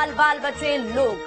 बाल बाल बचे लोग।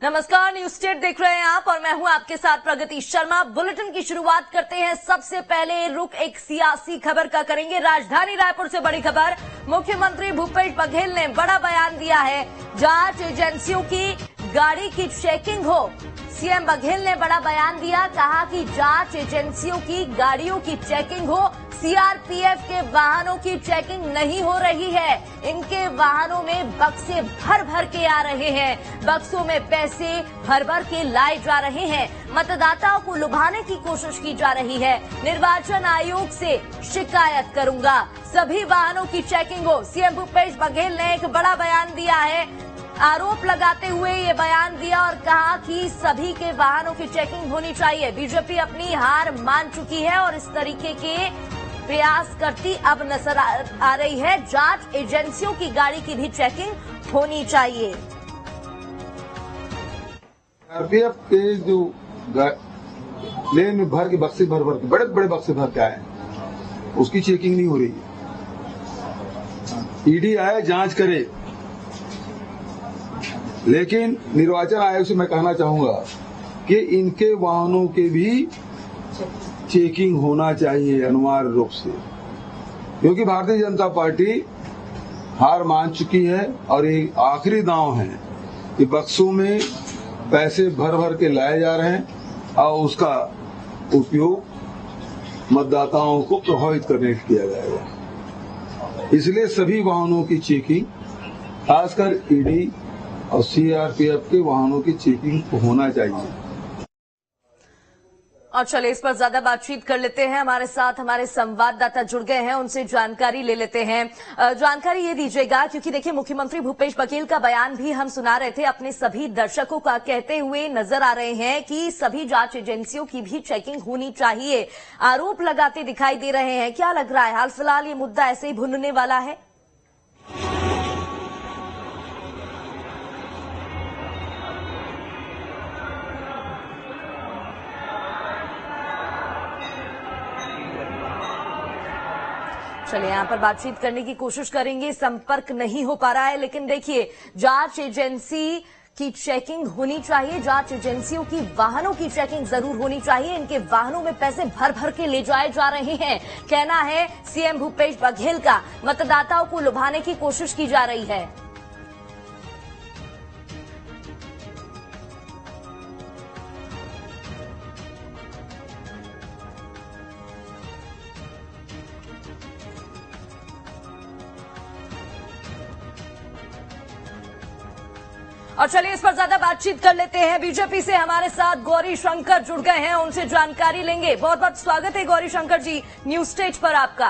नमस्कार, न्यूज स्टेट देख रहे हैं आप और मैं हूं आपके साथ प्रगति शर्मा। बुलेटिन की शुरुआत करते हैं। सबसे पहले रुख एक सियासी खबर का करेंगे। राजधानी रायपुर से बड़ी खबर, मुख्यमंत्री भूपेश बघेल ने बड़ा बयान दिया है। जांच एजेंसियों की गाड़ी की चेकिंग हो। सीएम बघेल ने बड़ा बयान दिया, कहा कि जांच एजेंसियों की गाड़ियों की चेकिंग हो। सीआरपीएफ के वाहनों की चेकिंग नहीं हो रही है। इनके वाहनों में बक्से भर भर के आ रहे हैं। बक्सों में पैसे भर भर के लाए जा रहे हैं। मतदाताओं को लुभाने की कोशिश की जा रही है। निर्वाचन आयोग से शिकायत करूंगा। सभी वाहनों की चेकिंग हो। सीएम भूपेश बघेल ने एक बड़ा बयान दिया है। आरोप लगाते हुए ये बयान दिया और कहा कि सभी के वाहनों की चेकिंग होनी चाहिए। बीजेपी अपनी हार मान चुकी है और इस तरीके के प्रयास करती अब नजर आ रही है। जांच एजेंसियों की गाड़ी की भी चेकिंग होनी चाहिए। सीआरपीएफ के जो लेन में भर के बक्से भर के बड़े बड़े बक्से भर के आए, उसकी चेकिंग नहीं हो रही है। ईडी आए, जांच करे, लेकिन निर्वाचन आयोग से मैं कहना चाहूंगा कि इनके वाहनों के भी चेकिंग होना चाहिए अनिवार्य रूप से, क्योंकि भारतीय जनता पार्टी हार मान चुकी है और ये आखिरी दांव है कि बक्सों में पैसे भर भर के लाए जा रहे हैं और उसका उपयोग मतदाताओं को प्रभावित करने के किया जाएगा। इसलिए सभी वाहनों की चेकिंग, खासकर ईडी और सीआरपीएफ के वाहनों की चेकिंग होना चाहिए। और चलिए इस पर ज्यादा बातचीत कर लेते हैं। हमारे साथ हमारे संवाददाता जुड़ गए हैं, उनसे जानकारी ले लेते हैं। जानकारी ये दीजिएगा, क्योंकि देखिए मुख्यमंत्री भूपेश बघेल का बयान भी हम सुना रहे थे, अपने सभी दर्शकों का कहते हुए नजर आ रहे हैं कि सभी जांच एजेंसियों की भी चेकिंग होनी चाहिए। आरोप लगाते दिखाई दे रहे हैं। क्या लग रहा है, हाल फिलहाल ये मुद्दा ऐसे ही भुनने वाला है? चलिए यहां पर बातचीत करने की कोशिश करेंगे, संपर्क नहीं हो पा रहा है। लेकिन देखिए, जांच एजेंसी की चेकिंग होनी चाहिए। जांच एजेंसियों की वाहनों की चेकिंग जरूर होनी चाहिए। इनके वाहनों में पैसे भर भर के ले जाए जा रहे हैं, कहना है सीएम भूपेश बघेल का। मतदाताओं को लुभाने की कोशिश की जा रही है। और चलिए इस पर ज्यादा बातचीत कर लेते हैं। बीजेपी से हमारे साथ गौरी शंकर जुड़ गए हैं, उनसे जानकारी लेंगे। बहुत बहुत स्वागत है गौरी शंकर जी न्यूज स्टेज पर आपका।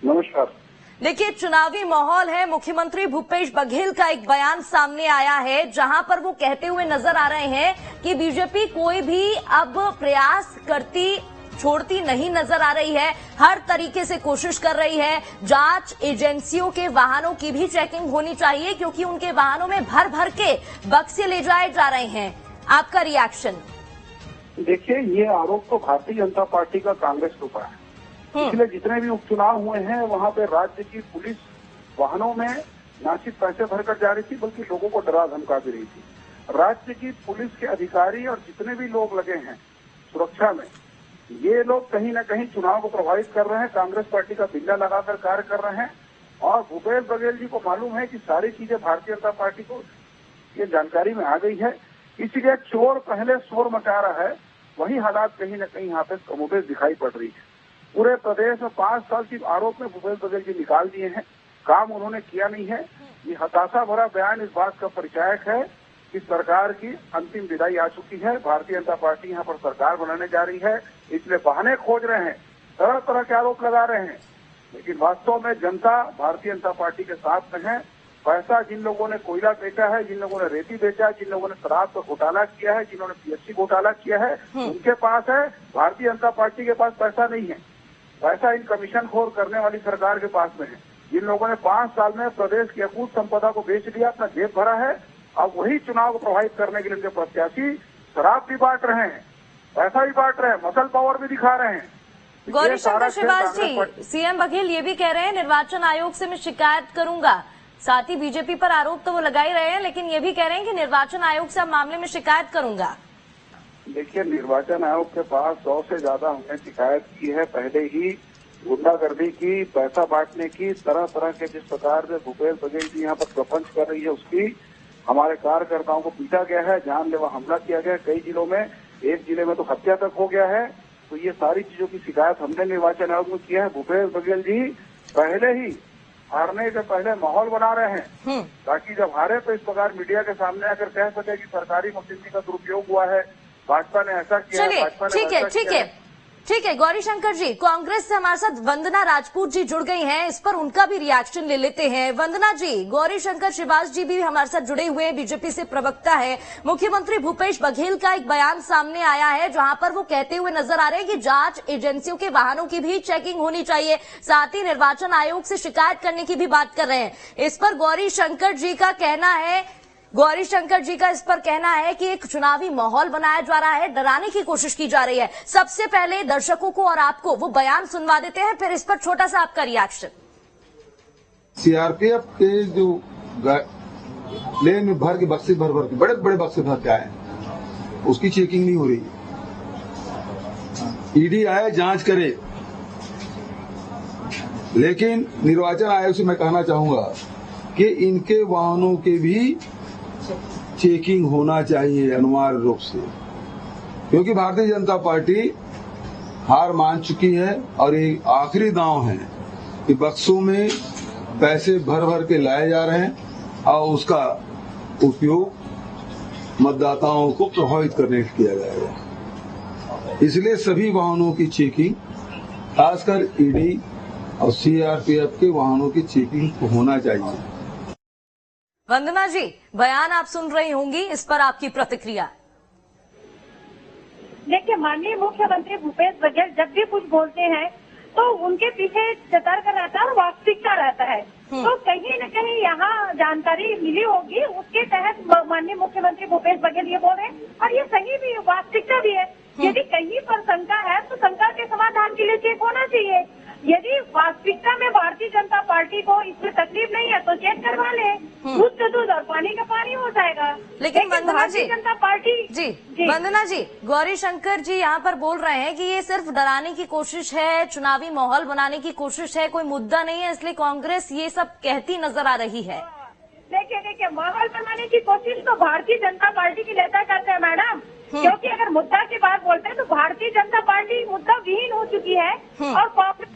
नमस्कार। देखिए, चुनावी माहौल है। मुख्यमंत्री भूपेश बघेल का एक बयान सामने आया है, जहां पर वो कहते हुए नजर आ रहे हैं कि बीजेपी कोई भी अब प्रयास करती छोड़ती नहीं नजर आ रही है, हर तरीके से कोशिश कर रही है। जांच एजेंसियों के वाहनों की भी चेकिंग होनी चाहिए, क्योंकि उनके वाहनों में भर भर के बक्से ले जाए जा रहे हैं। आपका रिएक्शन? देखिए, ये आरोप तो भारतीय जनता पार्टी का कांग्रेस के ऊपर है। पिछले जितने भी उपचुनाव हुए हैं, वहां पे राज्य की पुलिस वाहनों में न सिर्फ पैसे भरकर जा रही थी, बल्कि लोगों को डरा धमका भी रही थी। राज्य की पुलिस के अधिकारी और जितने भी लोग लगे हैं सुरक्षा में, ये लोग कहीं न कहीं चुनाव को प्रभावित कर रहे हैं, कांग्रेस पार्टी का बिल्ला लगाकर कार्य कर रहे हैं। और भूपेश बघेल जी को मालूम है कि सारी चीजें भारतीय जनता पार्टी को ये जानकारी में आ गई है। इसीलिए चोर पहले शोर मचा रहा है, वही हालात कहीं न कहीं यहाँ पे कमोबेश दिखाई पड़ रही है। पूरे प्रदेश में 5 साल की आरोप में भूपेश बघेल जी निकाल दिए हैं, काम उन्होंने किया नहीं है। ये हताशा भरा बयान इस बात का परिचायक है कि सरकार की अंतिम विदाई आ चुकी है। भारतीय जनता पार्टी यहाँ पर सरकार बनाने जा रही है, इसलिए बहाने खोज रहे हैं, तरह तरह के आरोप लगा रहे हैं। लेकिन वास्तव में जनता भारतीय जनता पार्टी के साथ में है। पैसा जिन लोगों ने कोयला बेचा है, जिन लोगों ने रेती बेचा है, जिन लोगों ने शराब का घोटाला किया है, जिन्होंने पीएससी घोटाला किया है, उनके पास है। भारतीय जनता पार्टी के पास पैसा नहीं है। पैसा इन कमीशन खोर करने वाली सरकार के पास में है। जिन लोगों ने 5 साल में प्रदेश की अकूत संपदा को बेच दिया, अपना जेब भरा है, अब वही चुनाव को प्रभावित करने के लिए उनके प्रत्याशी शराब भी बांट रहे हैं, पैसा भी बांट रहे हैं, मसल पावर भी दिखा रहे हैं। गौरीशंकर श्रीवास जी, सीएम बघेल ये भी कह रहे हैं निर्वाचन आयोग से मैं शिकायत करूंगा। साथ ही बीजेपी पर आरोप तो वो लगा ही रहे हैं, लेकिन ये भी कह रहे हैं कि निर्वाचन आयोग से अब मामले में शिकायत करूंगा। देखिए, निर्वाचन आयोग के पास 100 से ज्यादा हमने शिकायत की है पहले ही, गुंडागर्दी की, पैसा बांटने की, तरह तरह के जिस प्रकार से भूपेश बघेल जी यहाँ पर प्रपंच कर रही है उसकी। हमारे कार्यकर्ताओं को पीटा गया है, जानलेवा हमला किया गया है कई जिलों में, एक जिले में तो हत्या तक हो गया है। तो ये सारी चीजों की शिकायत हमने निर्वाचन आयोग में किया है। भूपेश बघेल जी पहले ही हारने से पहले माहौल बना रहे हैं ताकि जब हारे तो इस प्रकार मीडिया के सामने आकर कह सके कि सरकारी मशीनरी का दुरुपयोग हुआ है, भाजपा ने ऐसा किया है, भाजपा ने ऐसा किया है। ठीक है गौरीशंकर जी, कांग्रेस से हमारे साथ वंदना राजपूत जी जुड़ गई हैं, इस पर उनका भी रिएक्शन ले लेते हैं। वंदना जी, गौरीशंकर श्रीवास जी भी हमारे साथ जुड़े हुए हैं, बीजेपी से प्रवक्ता है। मुख्यमंत्री भूपेश बघेल का एक बयान सामने आया है जहां पर वो कहते हुए नजर आ रहे हैं कि जांच एजेंसियों के वाहनों की भी चेकिंग होनी चाहिए, साथ ही निर्वाचन आयोग से शिकायत करने की भी बात कर रहे हैं। इस पर गौरीशंकर जी का इस पर कहना है कि एक चुनावी माहौल बनाया जा रहा है, डराने की कोशिश की जा रही है। सबसे पहले दर्शकों को और आपको वो बयान सुनवा देते हैं, फिर इस पर छोटा सा आपका रिएक्शन। सीआरपीएफ के जो लेन में भर के बक्से भर के बड़े बड़े बक्से भर के आए, उसकी चेकिंग नहीं हो रही। ईडी आए जांच करे, लेकिन निर्वाचन आयोग से मैं कहना चाहूंगा कि इनके वाहनों के भी चेकिंग होना चाहिए अनिवार्य रूप से, क्योंकि भारतीय जनता पार्टी हार मान चुकी है और ये आखिरी दांव है कि बक्सों में पैसे भर भर के लाए जा रहे हैं और उसका उपयोग मतदाताओं को प्रभावित करने के किया जाएगा। इसलिए सभी वाहनों की चेकिंग, खासकर ईडी और सीआरपीएफ के वाहनों की चेकिंग होना चाहिए। वंदना जी, बयान आप सुन रही होंगी, इस पर आपकी प्रतिक्रिया। देखिए, माननीय मुख्यमंत्री भूपेश बघेल जब भी कुछ बोलते हैं तो उनके पीछे तर्क रहता है और वास्तविकता रहता है। तो कहीं न कहीं यहाँ जानकारी मिली होगी, उसके तहत माननीय मुख्यमंत्री भूपेश बघेल ये बोल रहे हैं और ये सही भी वास्तविकता भी है। यदि कहीं पर शंका है तो शंका के समाधान के लिए चेक होना चाहिए। यदि वास्तविकता में भारतीय जनता पार्टी को इसमें तकलीफ नहीं है तो चेक करवा ले, दूध का दूध और पानी का पानी हो जाएगा। लेकिन वंदना जी, जनता पार्टी जी वंदना जी, गौरीशंकर जी यहाँ पर बोल रहे हैं कि ये सिर्फ डराने की कोशिश है, चुनावी माहौल बनाने की कोशिश है, कोई मुद्दा नहीं है, इसलिए कांग्रेस ये सब कहती नजर आ रही है। देखिए, माहौल बनाने की कोशिश तो भारतीय जनता पार्टी की नेता करते हैं मैडम, क्योंकि अगर मुद्दा की बात बोलते हैं तो भारतीय जनता पार्टी मुद्दा विहीन हो चुकी है और कांग्रेस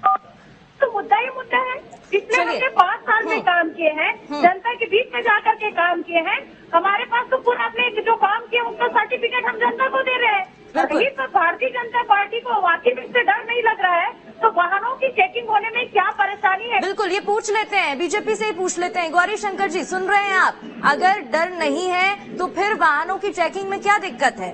तो मुद्दा ही मुद्दा है। पिछले हमने 5 साल में काम किए हैं, जनता के बीच में जाकर के काम किए हैं। हमारे पास तो पूरा अपने जो काम किया उसका सर्टिफिकेट हम जनता को दे रहे हैं। अभी तो भारतीय जनता पार्टी को वाकई में इससे डर नहीं लग रहा है तो वाहनों की चेकिंग होने में क्या परेशानी है? बिल्कुल, ये पूछ लेते हैं, बीजेपी से ही पूछ लेते हैं। गौरीशंकर जी, सुन रहे हैं आप, अगर डर नहीं है तो फिर वाहनों की चेकिंग में क्या दिक्कत है?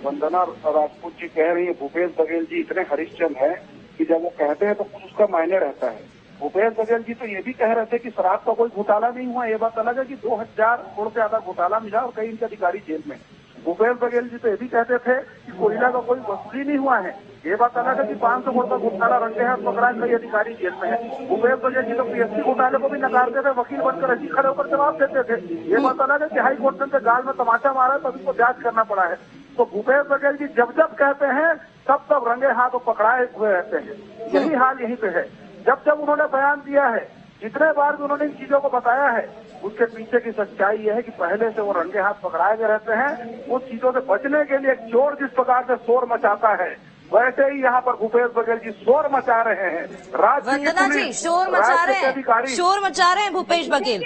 वंदना राजपूत जी कह रही है भूपेश बघेल जी इतने हरिश्चंद्र हैं कि जब वो कहते हैं तो कुछ उसका मायने रहता है। भूपेश बघेल जी तो ये भी कह रहे थे कि शराब का कोई घोटाला नहीं हुआ। ये बात अलग है कि 2000 करोड़ से ज्यादा घोटाला मिला और कई इनके अधिकारी जेल में। भूपेश बघेल जी तो ये भी कहते थे कि कोयला का कोई वसूली नहीं हुआ है। ये बात अलग है कि 500 करोड़ का घोटाला रंगे हाथ पकड़ा, कई अधिकारी जेल में है। भूपेश बघेल जी तो पीएससी घोटाले को भी नकारते थे, वकील बनकर ऐसी खड़े होकर जवाब देते थे। ये बात अलग है कि हाई कोर्ट ने उनके गाल में तमाचा मारा है तो अभी को जांच करना पड़ा है। तो भूपेश बघेल जी जब जब कहते हैं तब तब रंगे हाथ पकड़ाए हुए रहते हैं। यही हाल यहीं पे है। जब जब उन्होंने बयान दिया है, जितने बार भी उन्होंने इन चीजों को बताया है, उसके पीछे की सच्चाई यह है कि पहले से वो रंगे हाथ पकड़ाए हुए रहते हैं। उन चीजों से बचने के लिए चोर जिस प्रकार से शोर मचाता है, वैसे ही यहाँ पर भूपेश बघेल जी शोर मचा रहे हैं। वंदना जी, शोर मचा रहे हैं भूपेश बघेल।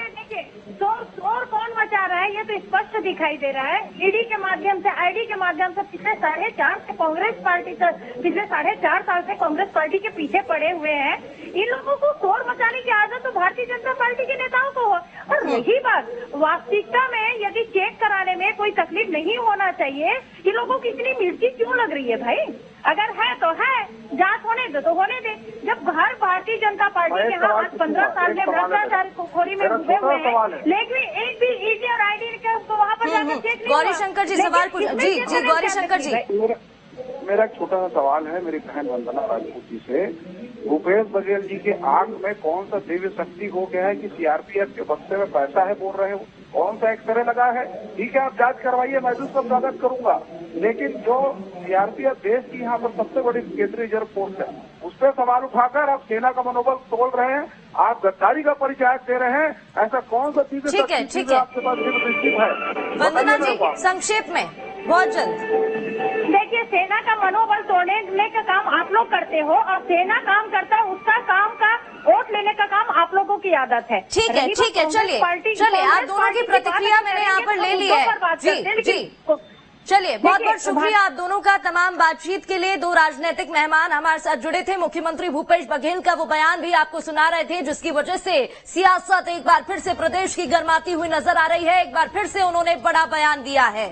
शोर कौन मचा रहा है ये तो स्पष्ट दिखाई दे रहा है। ईडी के माध्यम से, आईडी के माध्यम से पिछले 4.5 से कांग्रेस पार्टी पिछले 4.5 साल से कांग्रेस पार्टी के पीछे पड़े हुए हैं। इन लोगों को शोर मचाने की आदत तो भारतीय जनता पार्टी के नेताओं को हो। और रही बात वास्तविकता में, यदि चेक कराने में कोई तकलीफ नहीं होना चाहिए, ये लोगों की इतनी मिर्ची क्यों लग रही है भाई? अगर है तो है, जांच होने दो तो होने दे। जब हर भारतीय जनता पार्टी के यहाँ आज 15 साल में भ्रष्टाचार खोरी में डूबे हुए हैं, लेकिन एक भी ईडी और आईडी के वहाँ पर जाकर चेक नहीं। गौरीशंकर जी सवाल पूछ, जी गौरीशंकर जी, मेरा एक छोटा सा सवाल है मेरी बहन वंदना राजपूत जी से। भूपेश बघेल जी के आंख में कौन सा दिव्य शक्ति हो गया है कि सीआरपीएफ के बक्से में पैसा है बोल रहे हो? कौन सा एक्सरे लगा है? ठीक है, आप जांच करवाइए, मैं भी उसका स्वागत करूंगा। लेकिन जो सीआरपीएफ देश की यहाँ पर सबसे बड़ी केंद्रीय रिजर्व फोर्स है, उस पर सवाल उठाकर आप सेना का मनोबल तोड़ रहे हैं, आप गद्दारी का परिचय दे रहे हैं। ऐसा कौन सा चीज ठीक है आपके पास निश्चित है? वंदना जी, संक्षेप में बहुत जल्द। देखिए, सेना का मनोबल तोड़ने का काम आप लोग करते हो और सेना काम करता है, उसका काम का वोट लेने का काम आप लोगों की आदत है। ठीक है, चलिए आप दोनों की प्रतिक्रिया मैंने यहाँ पर ले ली है। जी चलिए, बहुत बहुत शुक्रिया आप दोनों का तमाम बातचीत के लिए। दो राजनीतिक मेहमान हमारे साथ जुड़े थे। मुख्यमंत्री भूपेश बघेल का वो बयान भी आपको सुना रहे थे, जिसकी वजह से सियासत एक बार फिर से प्रदेश की गर्माती हुई नजर आ रही है। एक बार फिर से उन्होंने बड़ा बयान दिया है।